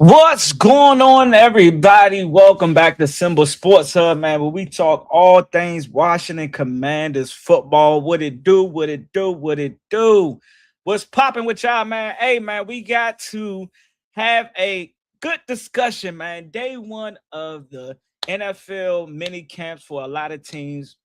What's going on, everybody? Welcome back to Simba Sports Hub, man, where we talk all things Washington Commanders football. What it do, what it do, what it do. What's popping with y'all, man? Hey, man, we got to have a good discussion, man. Day one of the NFL mini camps for a lot of teams,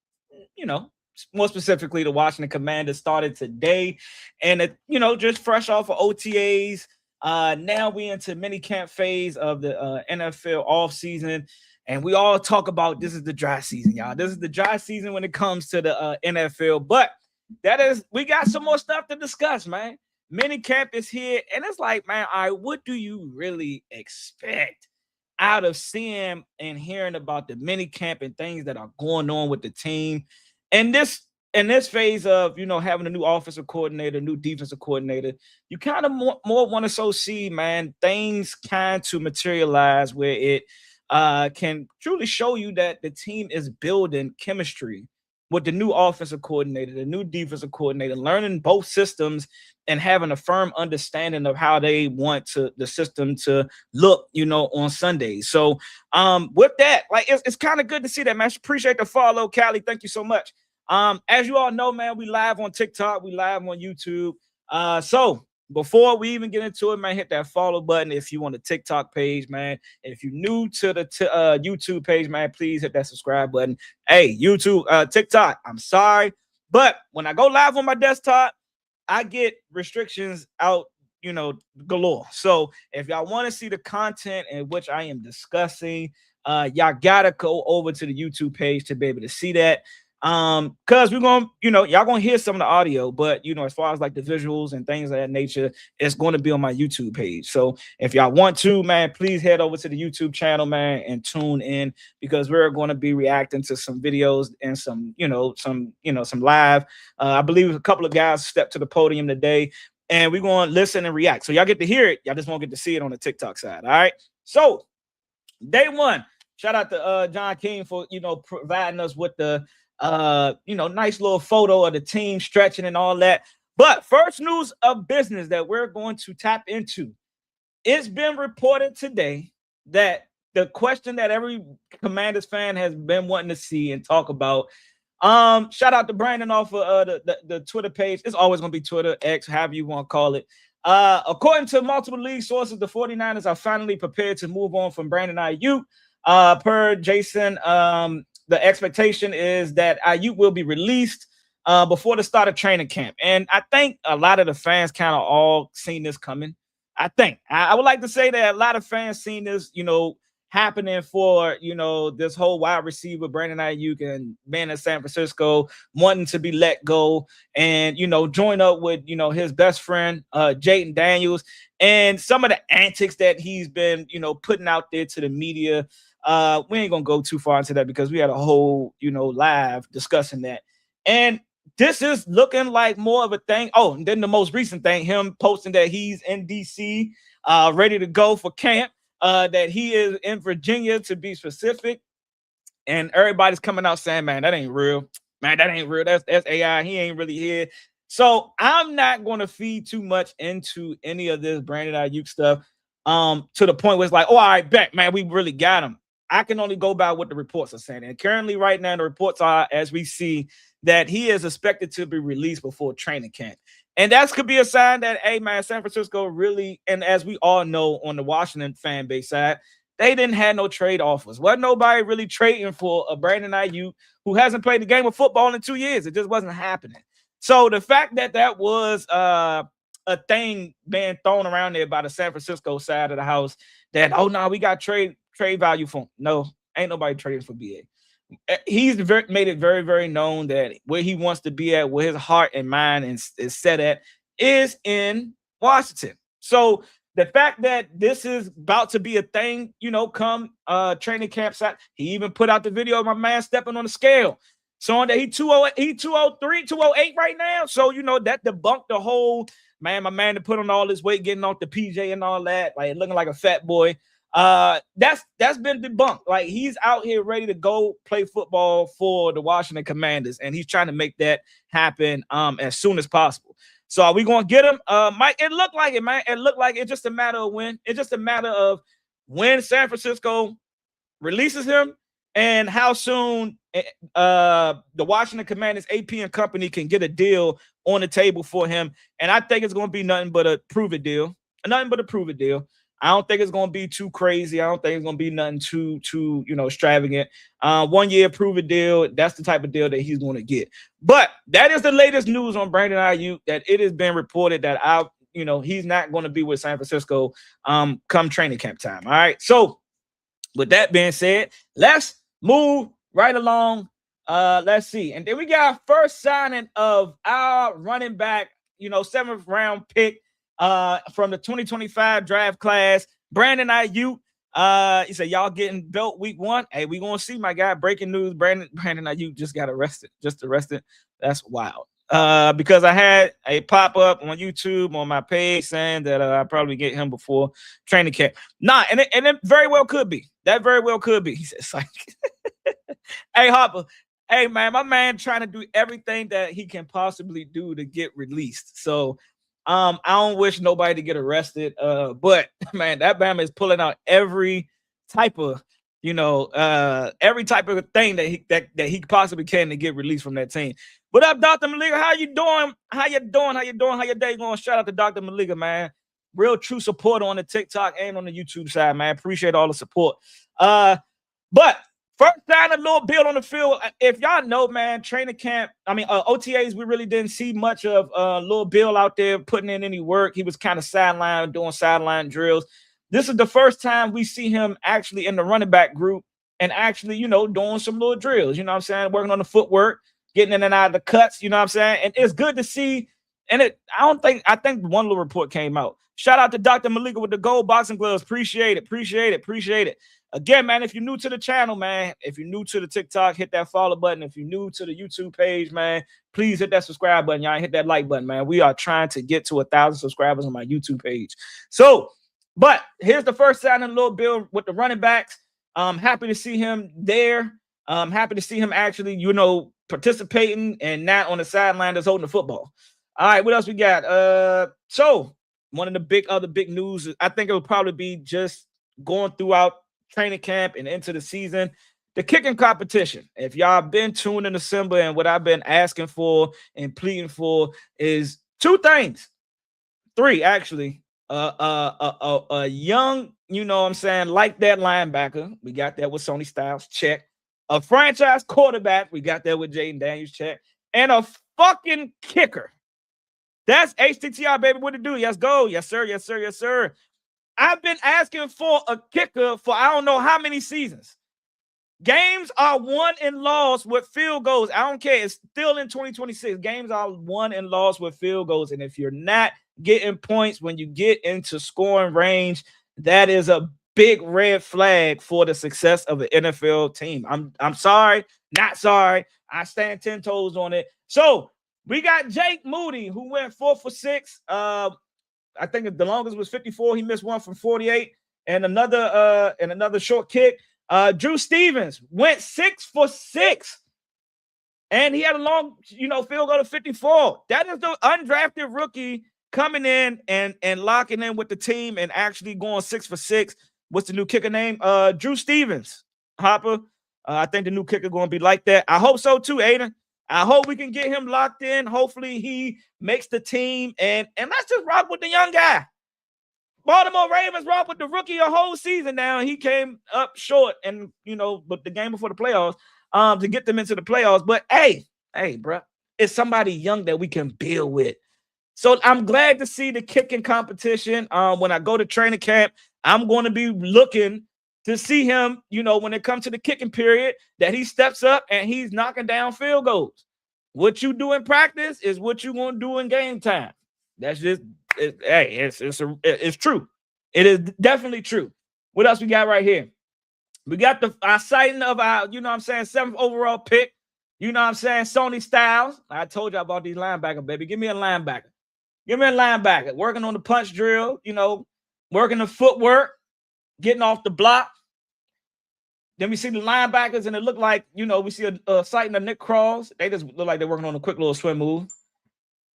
you know, more specifically, the Washington Commanders started today, and just fresh off of OTAs. Now we into mini camp phase of the NFL off season, and we all talk about this is the dry season, y'all. This is the dry season when it comes to the NFL, but we got some more stuff to discuss, man. Mini camp is here, and it's like, man, what do you really expect out of seeing and hearing about the mini camp and things that are going on with the team? And this phase of having a new offensive coordinator, new defensive coordinator, you kind of more want to see, man, things kind to materialize where it can truly show you that the team is building chemistry with the new offensive coordinator, the new defensive coordinator, learning both systems and having a firm understanding of how they want the system to look, on Sundays. So with that, like it's kind of good to see that, man. Appreciate the follow, Callie. Thank you so much. As you all know, man, we live on TikTok, we live on YouTube. So before we even get into it, man, hit that follow button if you want the TikTok page, man. If you're new to the YouTube page, man, please hit that subscribe button. Hey, YouTube, TikTok, I'm sorry, but when I go live on my desktop, I get restrictions out, galore. So if y'all want to see the content in which I am discussing, y'all gotta go over to the YouTube page to be able to see that. Because we're gonna, y'all gonna hear some of the audio, but as far as like the visuals and things of that nature, it's going to be on my YouTube page. So if y'all want to, man, please head over to the YouTube channel, man, and tune in because we're going to be reacting to some videos and some live. I believe a couple of guys stepped to the podium today, and we're going to listen and react. So y'all get to hear it, y'all just won't get to see it on the TikTok side. All right. So day one, shout out to John King for providing us with the nice little photo of the team stretching and all that. But first news of business that we're going to tap into. It's been reported today that the question that every Commanders fan has been wanting to see and talk about. Shout out to Brandon off of the Twitter page. It's always going to be Twitter, X, however you want to call it. According to multiple league sources, the 49ers are finally prepared to move on from Brandon Ayuk. Per Jason, the expectation is that Ayuk will be released before the start of training camp. And I think a lot of the fans kind of all seen this coming. I would like to say that a lot of fans seen this, happening for, this whole wide receiver, Brandon Ayuk, and being in San Francisco, wanting to be let go and, join up with, his best friend, Jayden Daniels, and some of the antics that he's been, putting out there to the media. We ain't gonna go too far into that because we had a whole, live discussing that. And this is looking like more of a thing. Oh, and then the most recent thing, him posting that he's in DC, ready to go for camp, that he is in Virginia to be specific. And everybody's coming out saying, man, that ain't real. Man, that ain't real. That's AI. He ain't really here. So I'm not going to feed too much into any of this Brandon Ayuk stuff to the point where it's like, oh, all right, bet, man, we really got him. I can only go by what the reports are saying. And currently right now, the reports are, as we see, that he is expected to be released before training camp. And that could be a sign that, hey, man, San Francisco really, and as we all know on the Washington fan base side, they didn't have no trade offers. Wasn't nobody really trading for a Brandon Ayuk who hasn't played the game of football in 2 years. It just wasn't happening. So the fact that that was a thing being thrown around there by the San Francisco side of the house that, oh, no, we got trade value for him. No, ain't nobody trading for BA. He's made it very, very known that where he wants to be at, where his heart and mind is set at, is in Washington. So the fact that this is about to be a thing, come training camp site, he even put out the video of my man stepping on the scale, showing that he 203, 208 right now. So, that debunked the whole, man, my man to put on all this weight, getting off the PJ and all that, like looking like a fat boy. That's been debunked. Like, he's out here ready to go play football for the Washington Commanders, and he's trying to make that happen as soon as possible. So are we going to get him? Mike, it looked like it, man. It looked like it's just a matter of when. It's just a matter of when San Francisco releases him and how soon the Washington Commanders AP and company can get a deal on the table for him. And I think it's going to be nothing but a prove it deal. Nothing but a prove it deal. I don't think it's going to be too crazy. I don't think it's going to be nothing too extravagant. 1 year prove it deal. That's the type of deal that he's going to get. But that is the latest news on Brandon Ayuk, that it has been reported that he's not going to be with San Francisco come training camp time. All right. So with that being said, let's move right along. Let's see. And then we got our first signing of our running back, 7th round pick from the 2025 draft class, Brandon Ayuk. He said, y'all getting belt week 1. Hey, we going to see, my guy. Breaking news, Brandon Ayuk just got arrested. That's wild. Because I had a pop-up on YouTube on my page saying that I'll probably get him before training camp. Nah, and it very well could be. That very well could be. He said, like, hey, Harper, hey, man, my man trying to do everything that he can possibly do to get released. So I don't wish nobody to get arrested. But, man, that Bama is pulling out every type of every type of thing that he possibly can to get released from that team. What up, Dr. Maliga? How you doing? How your day going? Shout out to Dr. Maliga, man. Real true support on the TikTok and on the YouTube side, man. Appreciate all the support. But first time a little Bill on the field. If y'all know, man, training camp, OTAs, we really didn't see much of Lil Bill out there putting in any work. He was kind of sideline, doing sideline drills. This is the first time we see him actually in the running back group and actually, doing some little drills, working on the footwork, getting in and out of the cuts, and it's good to see. And I think one little report came out. Shout out to Dr. Malika with the gold boxing gloves. Appreciate it. Again, man, if you're new to the channel, man, if you're new to the TikTok, hit that follow button. If you're new to the YouTube page, man, please hit that subscribe button. Y'all hit that like button, man. We are trying to get to 1,000 subscribers on my YouTube page. So, but here's the first signing of Lil Bill with the running backs. Happy to see him there. Happy to see him actually, participating and not on the sideline just holding the football. All right, what else we got? So one of the other big news, I think it will probably be just going throughout training camp and into the season, the kicking competition. If y'all been tuned in to Simba, and what I've been asking for and pleading for is 2 things. 3, actually. A young, like that linebacker. We got that with Sony Styles. Check. A franchise quarterback. We got that with Jayden Daniels. Check. And a fucking kicker. That's HTTR, baby. What to do? Yes, go. Yes, sir. Yes, sir. Yes, sir. I've been asking for a kicker for I don't know how many seasons. Games are won and lost with field goals. I don't care. It's still in 2026. Games are won and lost with field goals. And if you're not getting points when you get into scoring range, that is a big red flag for the success of an NFL team. I'm sorry, not sorry. I stand 10 toes on it. So we got Jake Moody, who went 4 for 6. I think the longest was 54. He missed one from 48, and another short kick. Drew Stevens went 6 for 6, and he had a long, field goal to 54. That is the undrafted rookie coming in and locking in with the team and actually going 6 for 6. What's the new kicker name? Drew Stevens. Hopper. I think the new kicker going to be like that. I hope so too, Aiden. I hope we can get him locked in. Hopefully he makes the team, and let's just rock with the young guy. Baltimore Ravens rock with the rookie a whole season now. He came up short, and but the game before the playoffs, to get them into the playoffs. But hey, bro, it's somebody young that we can build with. So I'm glad to see the kicking competition. When I go to training camp, I'm going to be looking to see him, when it comes to the kicking period, that he steps up and he's knocking down field goals. What you do in practice is what you're going to do in game time. That's just, it's true. It is definitely true. What else we got right here? We got our sighting of our, 7th overall pick. Sony Styles. I told you about these linebackers, baby. Give me a linebacker. Working on the punch drill, working the footwork, getting off the block. Then we see the linebackers, and it looked like, we see a sighting of Nick Cross. They just look like they're working on a quick little swim move.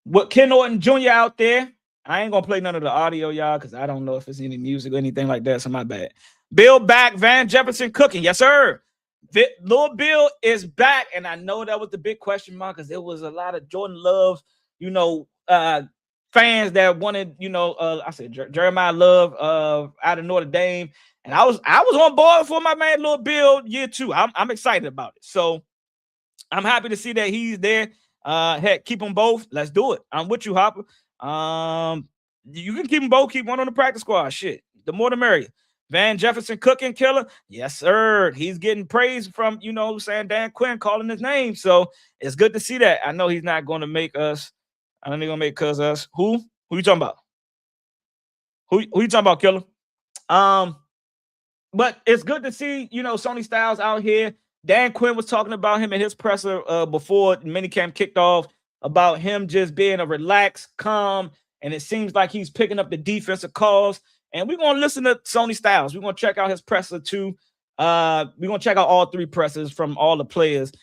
What Ken Norton Jr. out there. I ain't gonna play none of the audio, y'all, because I don't know if it's any music or anything like that. So my bad. Bill back, Van Jefferson cooking. Yes, sir. Lil Bill is back, and I know that was the big question mark because there was a lot of Jordan Love, fans that wanted, I said Jeremiah Love out of Notre Dame, and I was on board for my man Lil Bill year 2. I'm excited about it. So I'm happy to see that he's there. Heck, keep them both. Let's do it. I'm with you, Hopper. You can keep them both. Keep one on the practice squad. Shit, the more the merrier. Van Jefferson cooking killer. Yes, sir. He's getting praise from, saying Dan Quinn calling his name. So it's good to see that. I know he's not going to make us. I don't think he's going to make us. Who you talking about? Who you talking about, killer? But it's good to see, Sonny Styles out here. Dan Quinn was talking about him in his presser before minicamp kicked off, about him just being a relaxed, calm, and it seems like he's picking up the defensive calls. And we're going to listen to Sonny Styles. We're going to check out his presser too. We're going to check out all 3 pressers from all the players.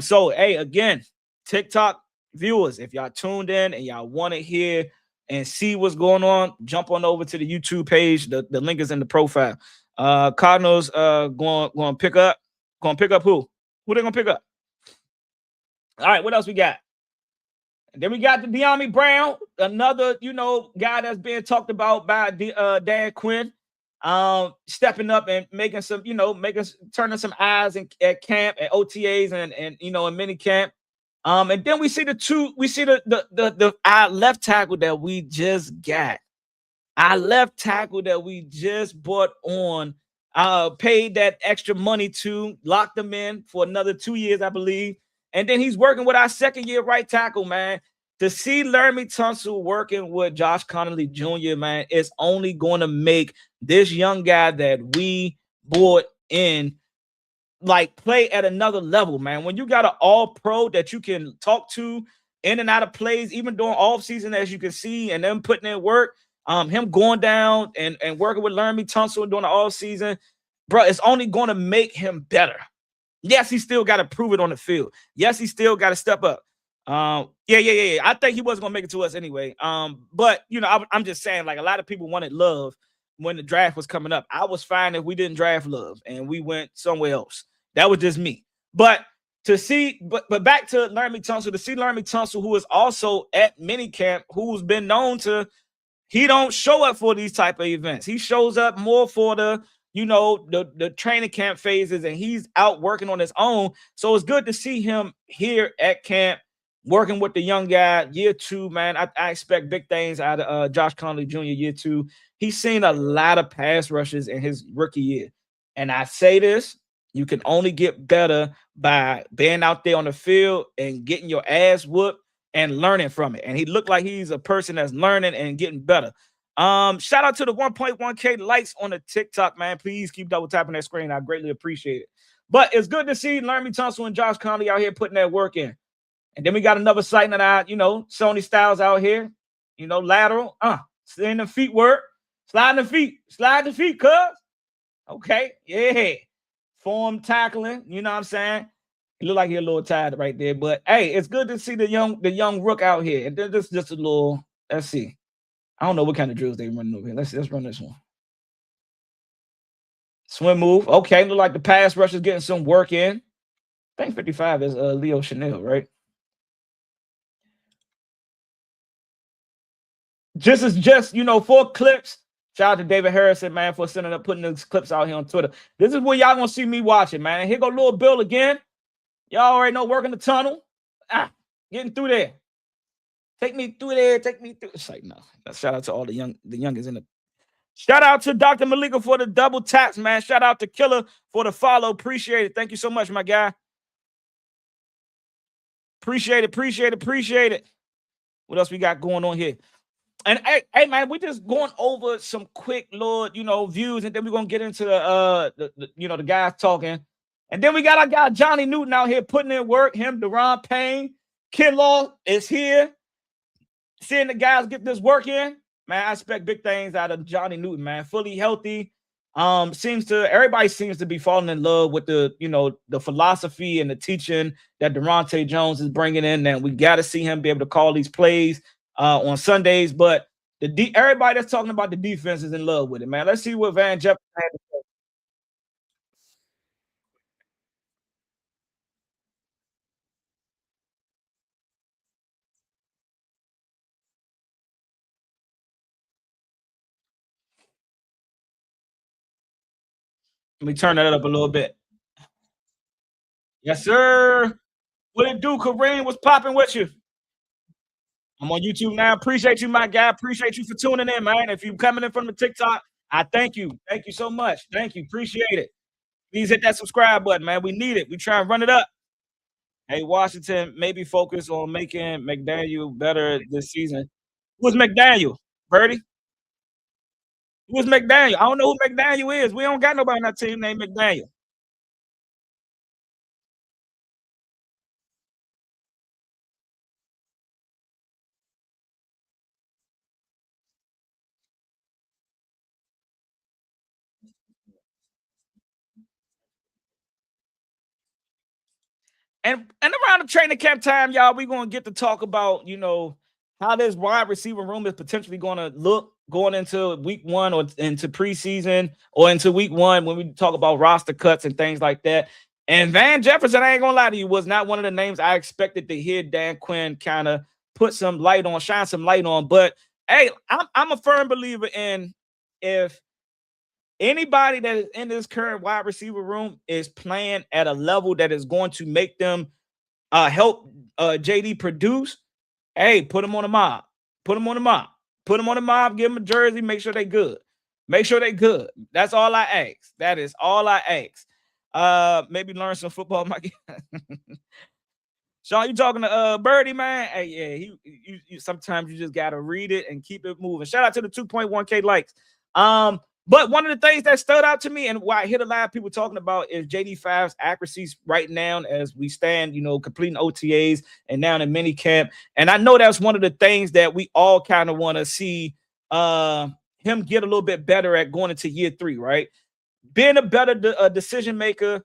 So, hey, again, TikTok viewers, if y'all tuned in and y'all want to hear and see what's going on, jump on over to the YouTube page. The link is in the profile. Cardinals going to pick up. Going to pick up who? Who they going to pick up? All right, what else we got? And then we got the Dyami Brown, another, guy that's being talked about by Dan Quinn, stepping up and making some, turning some eyes at camp, at OTAs and in minicamp. And then we see our left tackle that we just got. Our left tackle that we just brought on, paid that extra money to, locked him in for another 2 years, I believe. And then he's working with our second-year right tackle, man. To see Laramie Tunsil working with Josh Connolly Jr., man, it's only going to make this young guy that we brought in, play at another level, man. When you got an all-pro that you can talk to in and out of plays, even during off-season, as you can see, and them putting in work, him going down and working with Laramie Tunsil during the off-season, bro, it's only going to make him better. Yes, he still got to prove it on the field. Yes, he still got to step up. Yeah. I think he wasn't going to make it to us anyway. But, I'm just saying, a lot of people wanted Love when the draft was coming up. I was fine if we didn't draft Love and we went somewhere else. That was just me. But to see, but back to Laramie Tunsil, to see Laramie Tunsil, who is also at minicamp, who's been known to, he don't show up for these type of events. He shows up more for the training camp phases, and he's out working on his own. So it's good to see him here at camp, working with the young guy, year 2, man. I expect big things out of Josh Connolly Jr. year 2. He's seen a lot of pass rushes in his rookie year. And I say this, you can only get better by being out there on the field and getting your ass whooped and learning from it. And he looked like he's a person that's learning and getting better. Shout out to the 1.1K likes on the TikTok, man. Please keep double tapping that screen. I greatly appreciate it. But it's good to see Laramie Tunsil and Josh Connolly out here putting that work in. And then we got another sighting of our, Sonny Styles out here, lateral, seeing the feet work, slide the feet, cuz. Okay, yeah. Form tackling, you know what I'm saying? He look like he's a little tired right there, but hey, it's good to see the young rook out here. And then just a little, let's see. I don't know what kind of drills they running over here. Let's run this one. Swim move. Okay, look like the pass rush is getting some work in. I think 55 is Leo Chanel, right? Just 4 clips. Shout out to David Harrison, man, for putting those clips out here on Twitter. This is where y'all gonna see me watching, man. And here go Lil Bill again. Y'all already know, working the tunnel. Getting through there. Take me through there. Take me through. It's like, no. Shout out to all the youngest in the. Shout out to Dr. Malika for the double taps, man. Shout out to Killer for the follow. Appreciate it. Thank you so much, my guy. Appreciate it. What else we got going on here? And hey, man, we just going over some quick views, and then we're gonna get into the guys talking. And then we got our guy Johnny Newton out here putting in work. Him, Deron Payne, Kinlaw is here. Seeing the guys get this work in, man, I expect big things out of Johnny Newton, man. Fully healthy. Everybody seems to be falling in love with the philosophy and the teaching that Durante Jones is bringing in, and we got to see him be able to call these plays on Sundays. But everybody that's talking about the defense is in love with it, man. Let's see what Van Jefferson had to say. Let me turn that up a little bit. Yes, sir. What it do? Kareem was popping with you. I'm on YouTube now. Appreciate you, my guy. Appreciate you for tuning in, man. If you coming in from the TikTok, I thank you. Thank you so much. Thank you. Appreciate it. Please hit that subscribe button, man. We need it. We try and run it up. Hey, Washington, maybe focus on making McDaniel better this season. Who's McDaniel? Birdie? Who's McDaniel? I don't know who McDaniel is. We don't got nobody on that team named McDaniel. And around the training camp time, y'all, we're gonna get to talk about how this wide receiver room is potentially gonna look going into week one or into preseason or into week one when we talk about roster cuts and things like that. And Van Jefferson, I ain't gonna lie to you, was not one of the names I expected to hear Dan Quinn kind of shine some light on. But hey, I'm a firm believer in if anybody that is in this current wide receiver room is playing at a level that is going to make them help JD produce, hey, put them on the mob. Put them on the mob. Put them on the mob. Give them a jersey. Make sure they good. Make sure they good. That's all I ask. That is all I ask. Maybe learn some football. My Sean, you talking to Birdie, man? Hey, yeah, you sometimes you just gotta read it and keep it moving. Shout out to the 2.1K likes. But one of the things that stood out to me and why I hear a lot of people talking about is JD5's accuracies right now as we stand, completing OTAs and now in mini camp. And I know that's one of the things that we all kind of want to see him get a little bit better at going into year 3, right? Being a better decision maker,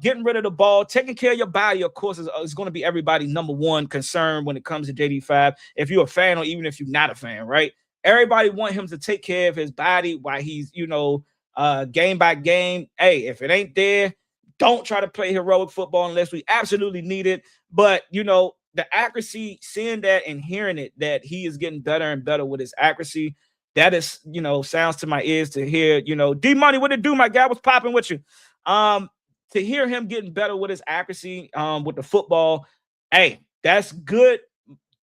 getting rid of the ball, taking care of your body, of course, is going to be everybody's number one concern when it comes to JD5. If you're a fan or even if you're not a fan, right? Everybody want him to take care of his body while he's, game by game. Hey, if it ain't there, don't try to play heroic football unless we absolutely need it. But, the accuracy, seeing that and hearing it, that he is getting better and better with his accuracy, that is, sounds to my ears to hear, D Money, what it do, my guy? What's popping with you? To hear him getting better with his accuracy, with the football, hey, that's good.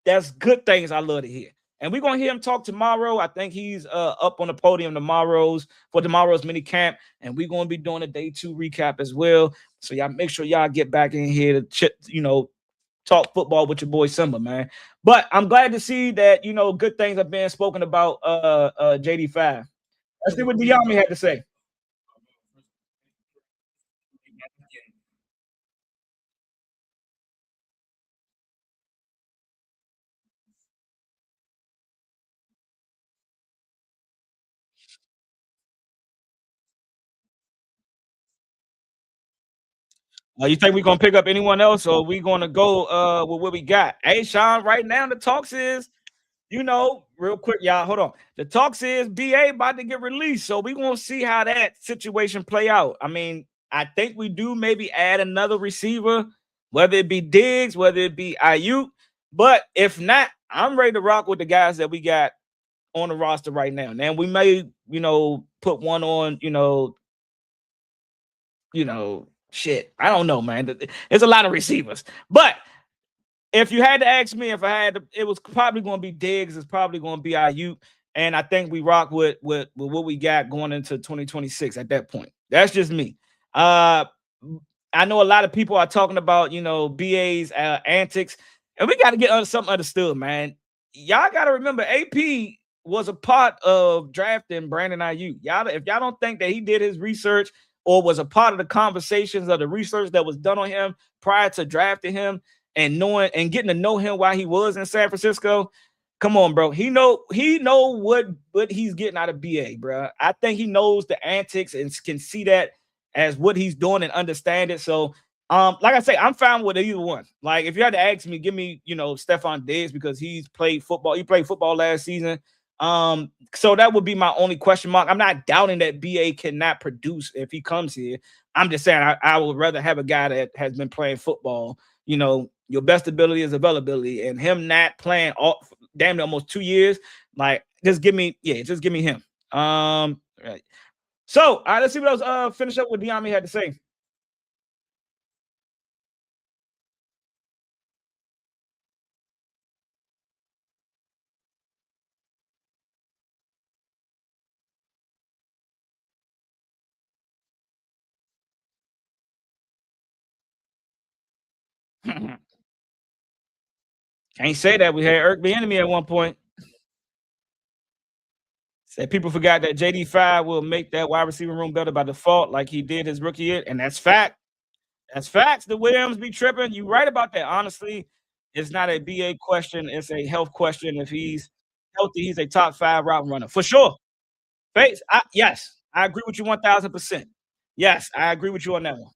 That's good things I love to hear. And we're gonna hear him talk tomorrow. I think he's up on the podium for tomorrow's mini camp, and we're gonna be doing a day 2 recap as well. So y'all make sure y'all get back in here to talk football with your boy Simba, man. But I'm glad to see that good things are being spoken about JD5. Let's see what Dyami had to say. You think we're gonna pick up anyone else, or we gonna go with what we got? Hey, Sean, right now the talks is, real quick, y'all. Hold on. The talks is BA about to get released, so we gonna see how that situation play out. I mean, I think we do maybe add another receiver, whether it be Diggs, whether it be Ayuk. But if not, I'm ready to rock with the guys that we got on the roster right now. Now we may, put one on, shit. I don't know, man. There's a lot of receivers. But if you had to ask me, it was probably going to be Diggs. It's probably going to be Ayuk. And I think we rock with what we got going into 2026 at that point. That's just me. I know a lot of people are talking about, BA's antics. And we got to get something understood, man. Y'all got to remember, AP was a part of drafting Brandon Ayuk. If y'all don't think that he did his research or was a part of the conversations of the research that was done on him prior to drafting him and knowing and getting to know him while he was in San Francisco, Come on, bro. He know what he's getting out of BA, bro. I think he knows the antics and can see that as what he's doing and understand it. So, like I say, I'm fine with either one. Like, if you had to ask me, give me, Stephon Diggs because he's played football. He played football last season. So that would be my only question mark. I'm not doubting that BA cannot produce if he comes here. I'm just saying I would rather have a guy that has been playing football. Your best ability is availability, and him not playing all damn near almost 2 years. Like, just give me him. Right. So, all right, let's see what else. Finish up what Dyami had to say. Can't say that. We had Irk the enemy at one point. Said people forgot that JD5 will make that wide receiver room better by default, like he did his rookie year, and that's fact. That's facts. The Williams be tripping. You right about that. Honestly, it's not a BA question. It's a health question. If he's healthy, he's a top 5 route runner for sure. Face, yes, I agree with you 1000%. Yes, I agree with you on that one.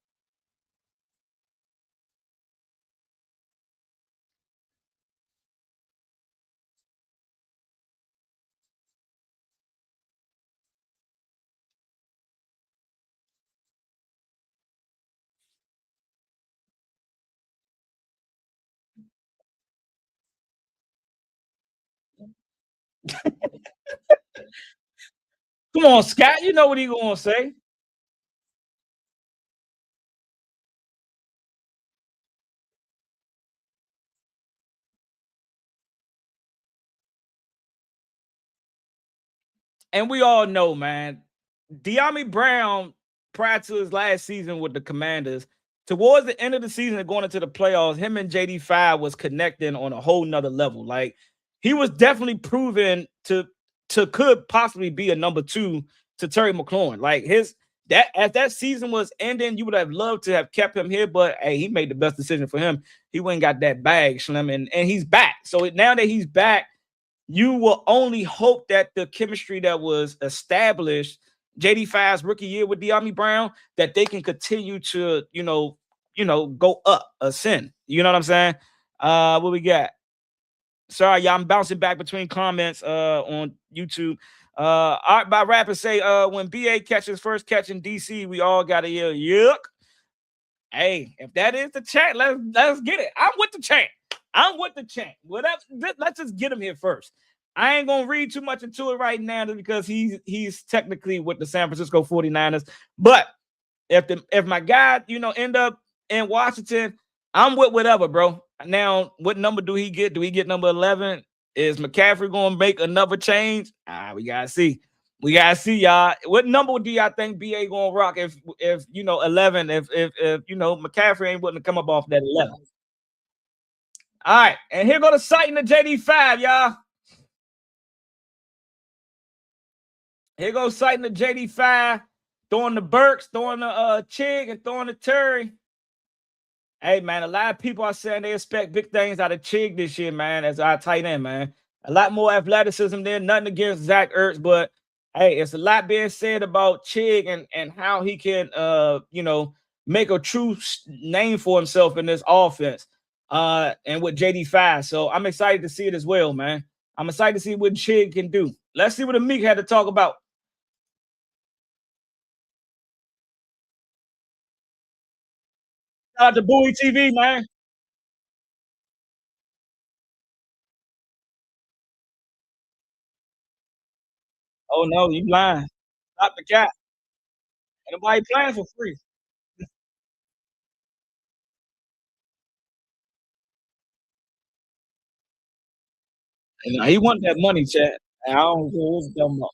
Come on, Scott. You know what he gonna say. And we all know, man, Dyami Brown, prior to his last season with the Commanders, towards the end of the season and going into the playoffs, him and JD5 was connecting on a whole nother level. Like, he was definitely proven to could possibly be a number two to Terry McLaurin. Like, his that as that season was ending, you would have loved to have kept him here, but hey, he made the best decision for him. He went and got that bag, Slim, and he's back. So now that he's back, you will only hope that the chemistry that was established JD5's rookie year with Dyami Brown, that they can continue to, go up, ascend. You know what I'm saying? What we got? Sorry, y'all, I'm bouncing back between comments on YouTube. Art by Rapper say when BA catches first catch in DC, we all gotta yell yuck. Hey, if that is the chant, let's get it. I'm with the chant. I'm with the chant. Whatever. Let's just get him here first. I ain't gonna read too much into it right now because he's technically with the San Francisco 49ers. But if my guy, end up in Washington, I'm with whatever, bro. Now, what number do he get? Do he get number 11? Is McCaffrey gonna make another change? We gotta see. We gotta see, y'all. What number do y'all think BA gonna rock if 11? If McCaffrey ain't willing to come up off that 11. All right, and here go the sight in the JD5, y'all. Here goes sighting the JD5, throwing the Burks, throwing the Chig, and throwing the Terry. Hey, man, a lot of people are saying they expect big things out of Chig this year, man, as our tight end, man. A lot more athleticism there. Nothing against Zach Ertz, but hey, it's a lot being said about Chig and how he can, make a true name for himself in this offense, and with JD5. So I'm excited to see it as well, man. I'm excited to see what Chig can do. Let's see what Amik had to talk about. Shout out to Bowie TV, man. Oh no, you lying. Stop the cap. Ain't nobody playing for free. And he want that money, chat. And I don't care what's talking about.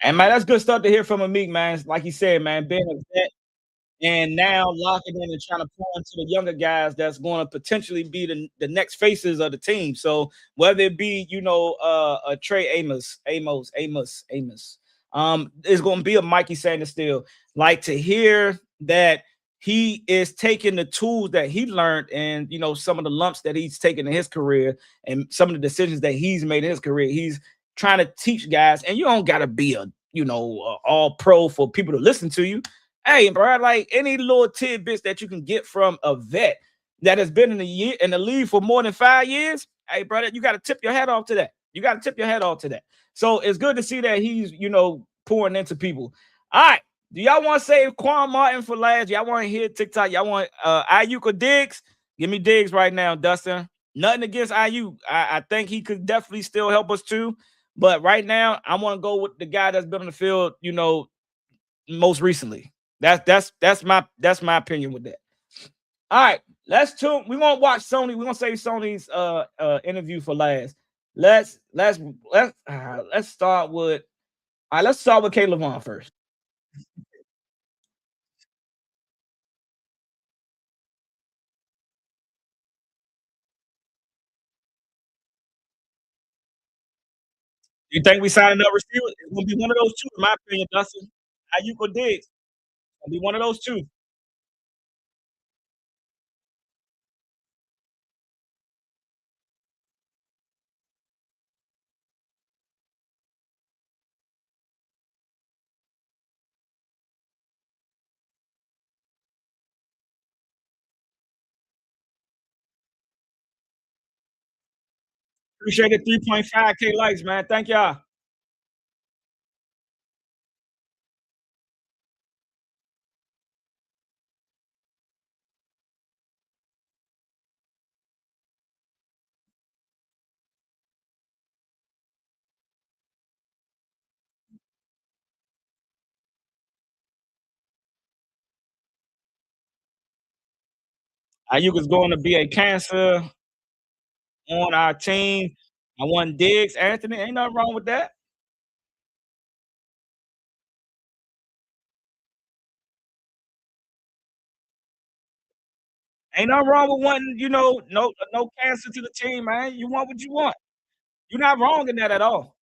And man, that's good stuff to hear from a Meek, man. Like you said, man, being a vet and now locking in and trying to pour into the younger guys that's going to potentially be the next faces of the team. So whether it be, a Trey Amos, is going to be a Mikey Sanders still. Like to hear that he is taking the tools that he learned and some of the lumps that he's taken in his career and some of the decisions that he's made in his career. He's trying to teach guys, and you don't gotta be a all pro for people to listen to you. Hey, bro, like any little tidbits that you can get from a vet that has been in the league for more than 5 years. Hey, brother, you got to tip your head off to that. You got to tip your head off to that. So it's good to see that he's pouring into people. All right. Do y'all want to save Quan Martin for last? Y'all want to hear TikTok? Y'all want Ayuk or Diggs? Give me Diggs right now, Dustin. Nothing against Ayuk. I think he could definitely still help us too. But right now, I want to go with the guy that's been on the field, most recently. That's my opinion with that. All right, let's tune. We're gonna watch Sony. We're gonna save Sony's interview for last. Let's start with let's start with Caleb Vaughn first. You think we signing up receiver? It's gonna be one of those two, in my opinion, Dustin. Ayuk or Diggs. It's gonna be one of those two. Appreciate the 3.5K likes, man. Thank y'all. Ayuk is going to be a cancer on our team. I want Diggs, Anthony. Ain't nothing wrong with that. Ain't nothing wrong with wanting, no cancer to the team, man. You want what you want. You're not wrong in that at all.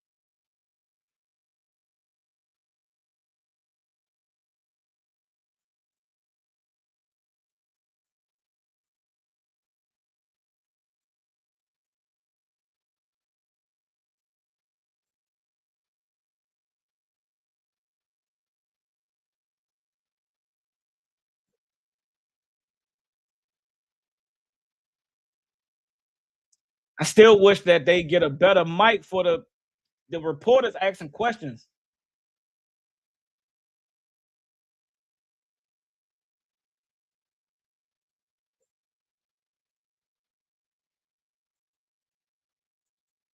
I still wish that they get a better mic for the reporters asking questions.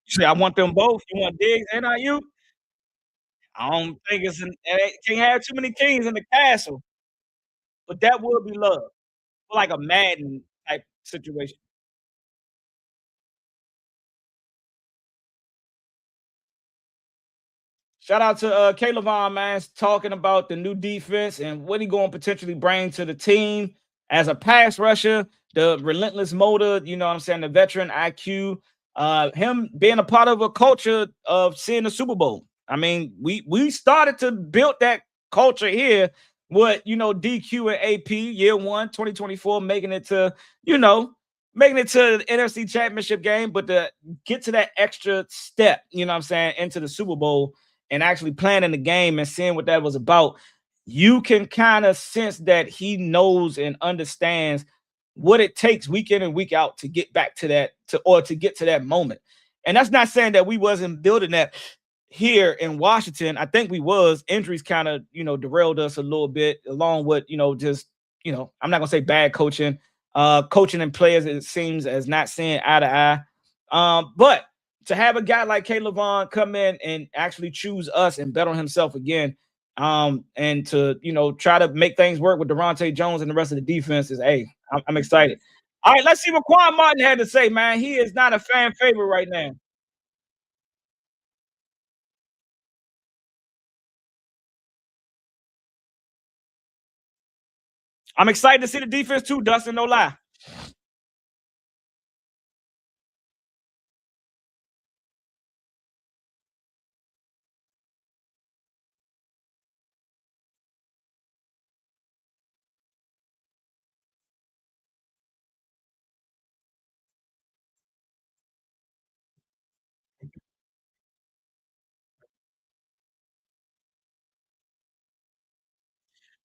You say, I want them both. You want Diggs and IU? I don't think it can't have too many kings in the castle, but that would be love. Like a Madden type situation. Shout out to Caleb Vaughn, man, talking about the new defense and what he going to potentially bring to the team as a pass rusher, the relentless motor, you know what I'm saying, the veteran IQ, him being a part of a culture of seeing the Super Bowl. I mean, we started to build that culture here with, DQ and AP year one, 2024, you know, making it to the NFC championship game, but to get to that extra step, you know what I'm saying, into the Super Bowl and actually planning the game and seeing what that was about, you can kind of sense that he knows and understands what it takes week in and week out to get back to that to get to that moment. And that's not saying that we wasn't building that here in Washington. I think we was. Injuries kind of, derailed us a little bit, along with, just, I'm not gonna say bad coaching. Coaching and players, it seems, as not seeing eye to eye. But to have a guy like Caleb Vaughn come in and actually choose us and bet on himself again, and to try to make things work with Devontae Jones and the rest of the defense is, hey, I'm excited. All right, let's see what Quan Martin had to say, man. He is not a fan favorite right now. I'm excited to see the defense too, Dustin. No lie.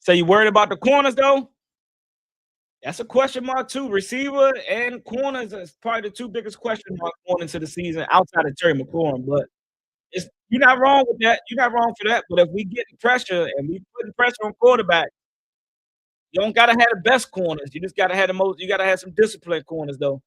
So you worried about the corners though? That's a question mark too. Receiver and corners is probably the two biggest question marks going into the season outside of Terry McLaurin. But it's you're not wrong with that. You're not wrong for that. But if we get pressure and we putting pressure on quarterback, you don't gotta have the best corners. You just gotta have the most. You gotta have some disciplined corners though.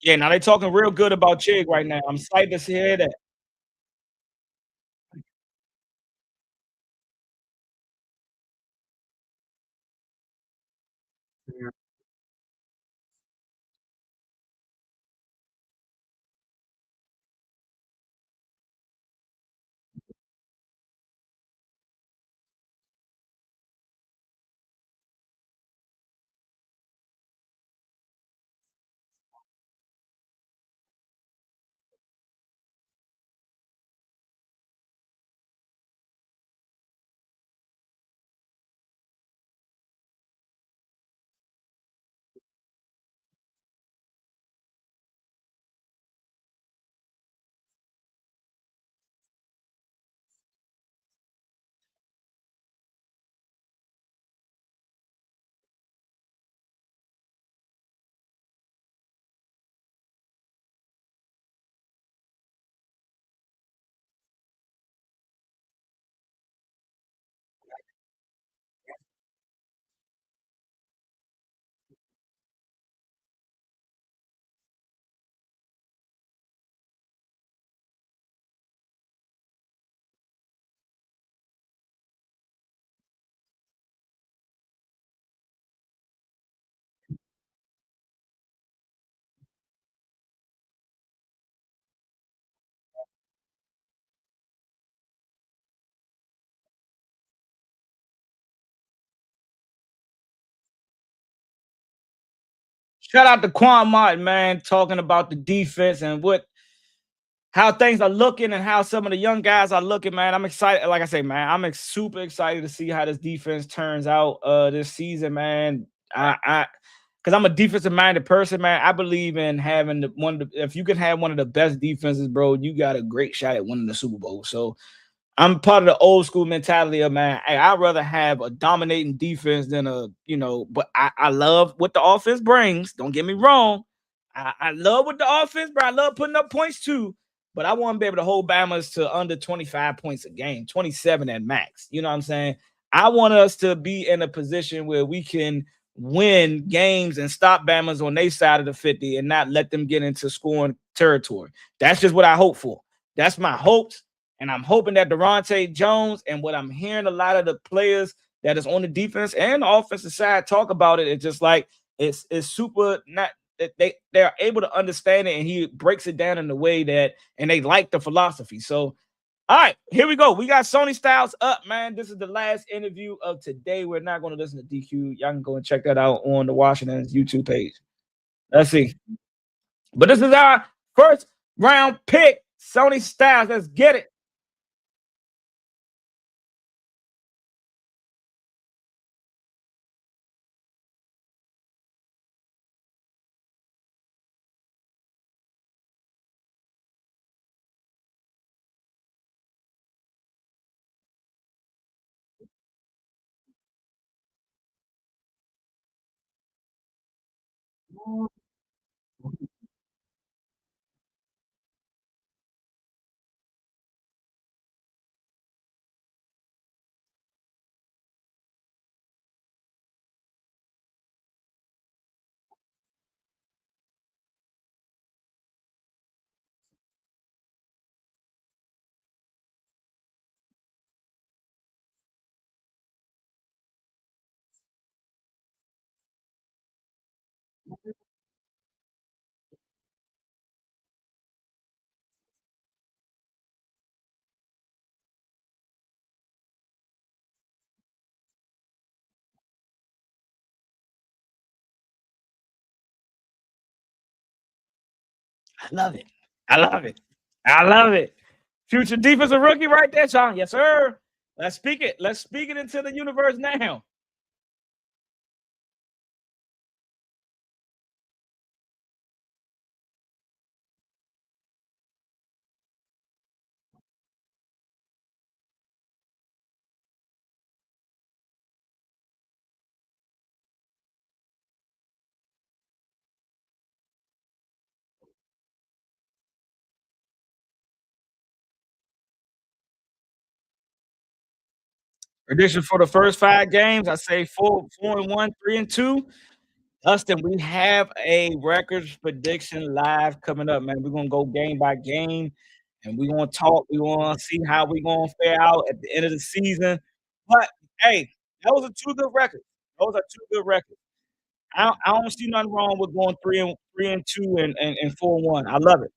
Yeah, now they talking real good about Chig right now. I'm excited to hear that. Shout out to Quan Mott, man, talking about the defense and what how things are looking and how some of the young guys are looking, man. I'm excited. Like I say, man, super excited to see how this defense turns out this season, man. I because I'm a defensive minded person, man. I believe in having if you can have one of the best defenses, bro, you got a great shot at winning the Super Bowl. So I'm part of the old school mentality of man. Hey, I'd rather have a dominating defense than but I love what the offense brings. Don't get me wrong. I love what the offense, but I love putting up points too. But I want to be able to hold Bama's to under 25 points a game, 27 at max. You know what I'm saying? I want us to be in a position where we can win games and stop Bama's on their side of the 50 and not let them get into scoring territory. That's just what I hope for. That's my hopes. And I'm hoping that Durante Jones and what I'm hearing a lot of the players that is on the defense and the offensive side talk about it. It's just like it's super not they're able to understand it and he breaks it down in the way that and they like the philosophy. So all right, here we go. We got Sony Styles up, man. This is the last interview of today. We're not going to listen to DQ. Y'all can go and check that out on the Washington's YouTube page. Let's see. But this is our first round pick. Sony Styles. Let's get it. I love it. I love it. I love it. Future defensive rookie right there, Sean. Yes, sir. Let's speak it. Let's speak it into the universe now. Prediction for the first 5 games, I say 4-1, 3-2. Dustin, we have a records prediction live coming up, man. We're gonna go game by game, and we're gonna talk. We want to see how we're gonna fare out at the end of the season. But hey, those are two good records. Those are two good records. I don't see nothing wrong with going 3-2 and 4-1. I love it.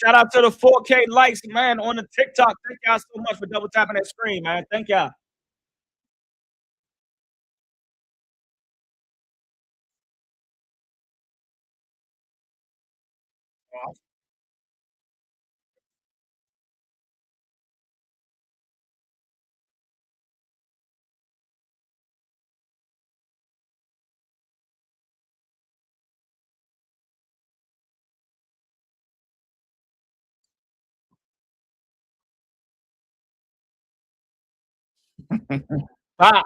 Shout out to the 4K likes, man, on the TikTok. Thank y'all so much for double tapping that screen, man. Thank y'all. Bye.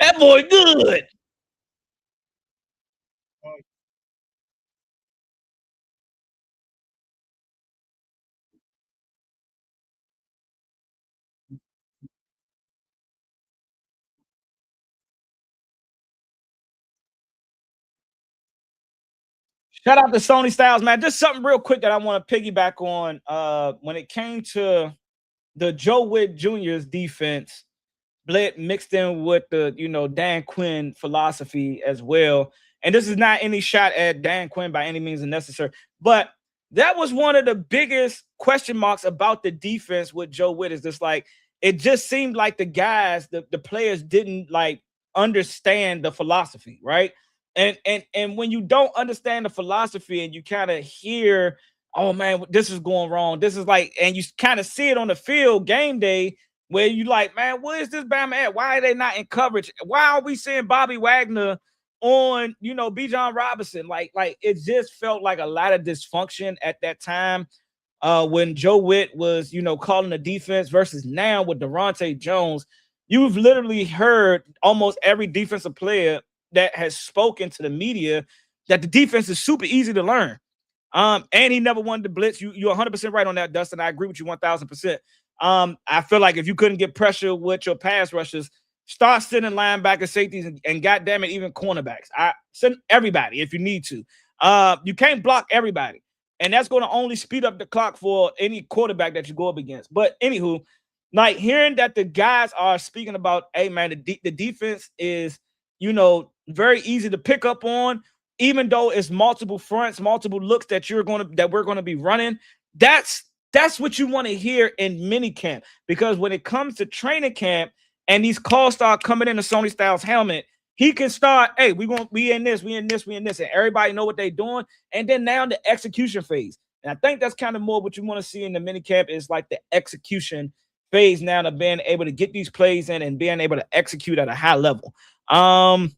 That boy good. Shout out to Sony Styles, man. Just something real quick that I want to piggyback on. When it came to the Joe Witt Jr.'s defense, Bled mixed in with the Dan Quinn philosophy as well. And this is not any shot at Dan Quinn by any means necessary, but that was one of the biggest question marks about the defense with Joe Witt. Is just like it just seemed like the guys, the players didn't like understand the philosophy, right? And when you don't understand the philosophy and you kind of hear, oh man, this is going wrong. This is like, and you kind of see it on the field game day where you like, man, where is this Bama at? Why are they not in coverage? Why are we seeing Bobby Wagner on, Bijan Robinson? Like it just felt like a lot of dysfunction at that time when Joe Witt was, calling the defense versus now with Durante Jones. You've literally heard almost every defensive player that has spoken to the media that the defense is super easy to learn. And he never wanted to blitz. You're 100% right on that, Dustin. I agree with you 1000%. I feel like if you couldn't get pressure with your pass rushers, start sending linebackers, safeties, and goddamn it, even cornerbacks. I send everybody if you need to. You can't block everybody, and that's going to only speed up the clock for any quarterback that you go up against. But anywho, like hearing that the guys are speaking about, hey man, the defense is very easy to pick up on, even though it's multiple fronts, multiple looks that we're gonna be running. That's what you want to hear in minicamp, because when it comes to training camp and these calls start coming in the Sony Styles helmet, he can start, hey, we in this, we in this, we in this, and everybody know what they're doing. And then now the execution phase. And I think that's kind of more what you want to see in the minicamp is like the execution phase now of being able to get these plays in and being able to execute at a high level. What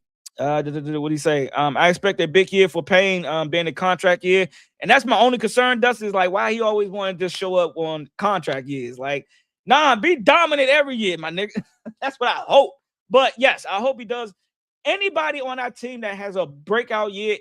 do you say? I expect a big year for Payne, being a contract year, and that's my only concern. Dustin is like, why he always wanted to show up on contract years? Like, nah, be dominant every year, my nigga. That's what I hope. But yes, I hope he does. Anybody on our team that has a breakout year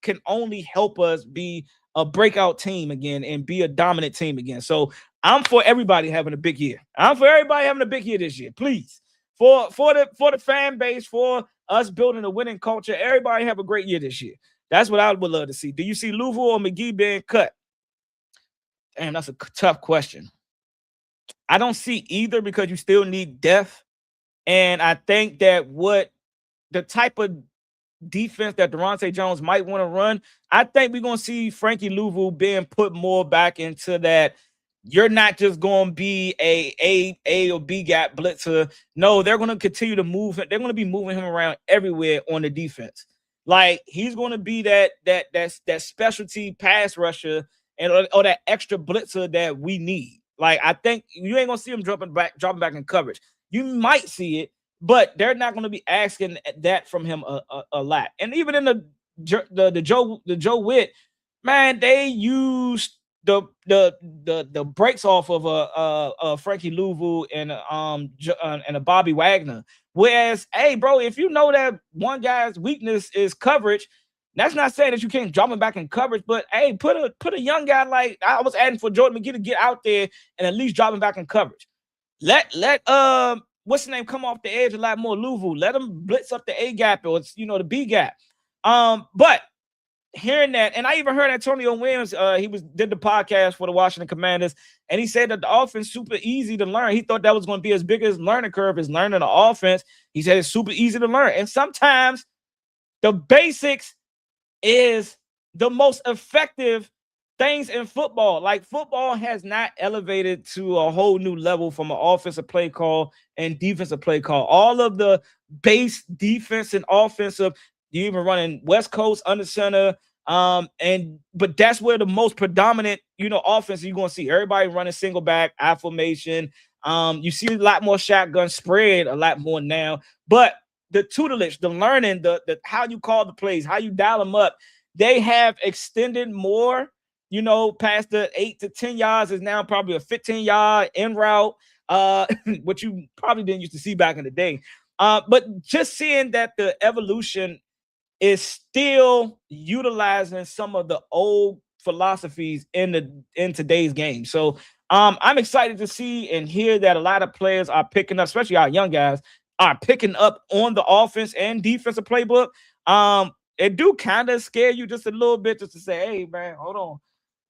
can only help us be a breakout team again and be a dominant team again. So I'm for everybody having a big year. I'm for everybody having a big year this year, please. For the fan base, for us building a winning culture, everybody have a great year this year. That's what I would love to see. Do you see Louisville or McGee being cut? Damn, that's a tough question. I don't see either because you still need depth. And I think that what the type of defense that Durante Jones might want to run, I think we're going to see Frankie Louisville being put more back into that. You're not just going to be a or B gap blitzer. No, they're going to continue to move. They're going to be moving him around everywhere on the defense. Like he's going to be that specialty pass rusher or that extra blitzer that we need. Like I think you ain't going to see him dropping back in coverage. You might see it, but they're not going to be asking that from him a lot. And even in the Joe Witt, man, they used the breaks off of a Frankie Louisville and a Bobby Wagner. Whereas, hey, bro, if you know that one guy's weakness is coverage, that's not saying that you can't drop him back in coverage. But hey, put a young guy like I was adding for Jordan McGee to get out there and at least drop him back in coverage. Let what's the name come off the edge a lot more Louisville. Let him blitz up the A gap or the B gap. But hearing that, and I even heard Antonio Williams, did the podcast for the Washington Commanders, and he said that the offense super easy to learn. He thought that was going to be his biggest learning curve is learning the offense. He said it's super easy to learn. And sometimes the basics is the most effective things in football. Like football has not elevated to a whole new level from an offensive play call and defensive play call. All of the base defense and offensive, you even running West Coast under center. But that's where the most predominant, offense you're going to see. Everybody running single back, I formation. You see a lot more shotgun spread, a lot more now. But the tutelage, the learning, the how you call the plays, how you dial them up, they have extended more. Past the 8 to 10 yards is now probably a 15-yard en route, which you probably didn't used to see back in the day. But just seeing that the evolution is still utilizing some of the old philosophies in today's game. So I'm excited to see and hear that a lot of players are picking up, especially our young guys, are picking up on the offense and defensive playbook. It do kind of scare you just a little bit just to say, hey, man, hold on.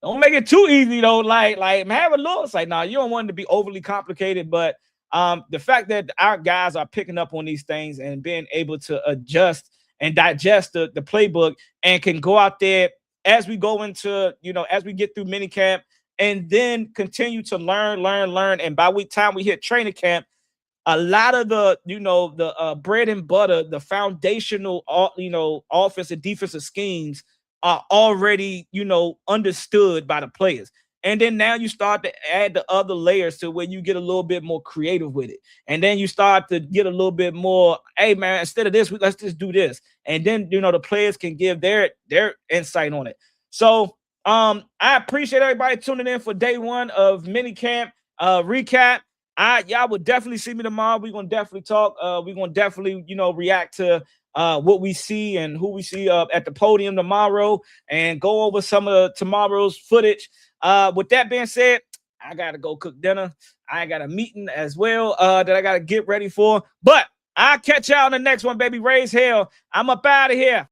Don't make it too easy, though. Like, man, have a little. It's like, nah, you don't want it to be overly complicated. But the fact that our guys are picking up on these things and being able to adjust and digest the playbook and can go out there as we go into, as we get through minicamp and then continue to learn. And by the time we hit training camp, a lot of the bread and butter, the foundational, offensive and defensive schemes are already, understood by the players. And then now you start to add the other layers to where you get a little bit more creative with it. And then you start to get a little bit more, hey, man, instead of this, let's just do this. And then, the players can give their insight on it. So I appreciate everybody tuning in for day one of minicamp recap. Y'all would definitely see me tomorrow. We're going to definitely talk. We're going to definitely, react to what we see and who we see at the podium tomorrow and go over some of tomorrow's footage. With that being said, I got to go cook dinner. I got a meeting as well that I got to get ready for. But I'll catch y'all on the next one, baby. Raise hell. I'm up out of here.